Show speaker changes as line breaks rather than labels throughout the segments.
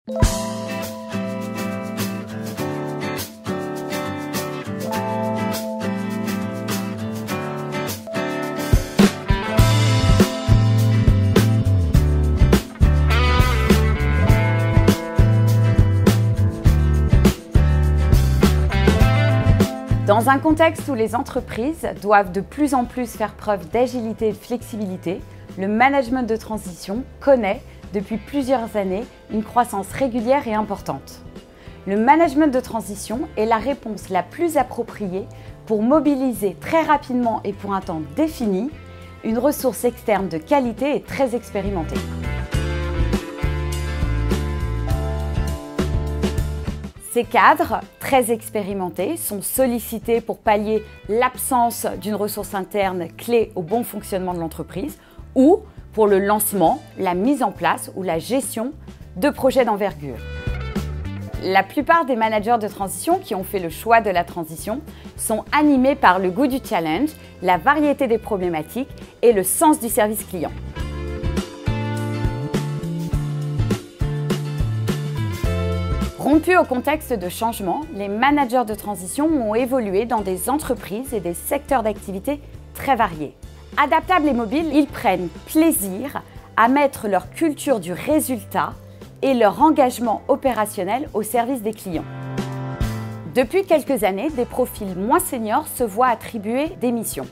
Dans un contexte où les entreprises doivent de plus en plus faire preuve d'agilité et de flexibilité, le management de transition connaît depuis plusieurs années une croissance régulière et importante. Le management de transition est la réponse la plus appropriée pour mobiliser très rapidement et pour un temps défini une ressource externe de qualité et très expérimentée. Ces cadres, très expérimentés, sont sollicités pour pallier l'absence d'une ressource interne clé au bon fonctionnement de l'entreprise ou pour le lancement, la mise en place ou la gestion de projets d'envergure. La plupart des managers de transition qui ont fait le choix de la transition sont animés par le goût du challenge, la variété des problématiques et le sens du service client. Rompus au contexte de changement, les managers de transition ont évolué dans des entreprises et des secteurs d'activité très variés. Adaptables et mobiles, ils prennent plaisir à mettre leur culture du résultat et leur engagement opérationnel au service des clients. Depuis quelques années, des profils moins seniors se voient attribuer des missions.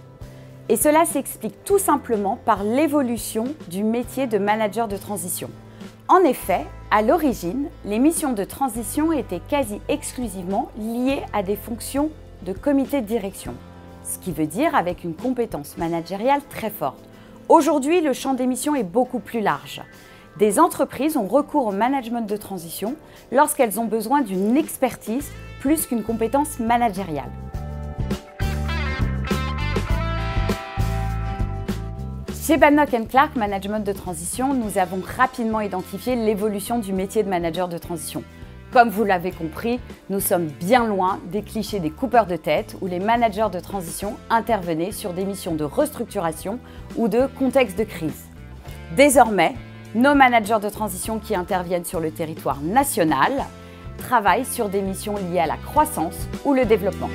Et cela s'explique tout simplement par l'évolution du métier de manager de transition. En effet, à l'origine, les missions de transition étaient quasi exclusivement liées à des fonctions de comité de direction, ce qui veut dire avec une compétence managériale très forte. Aujourd'hui, le champ des missions est beaucoup plus large. Des entreprises ont recours au management de transition lorsqu'elles ont besoin d'une expertise plus qu'une compétence managériale. Chez Badenoch & Clark Management de Transition, nous avons rapidement identifié l'évolution du métier de manager de transition. Comme vous l'avez compris, nous sommes bien loin des clichés des coupeurs de tête où les managers de transition intervenaient sur des missions de restructuration ou de contexte de crise. Désormais, nos managers de transition qui interviennent sur le territoire national travaillent sur des missions liées à la croissance ou le développement.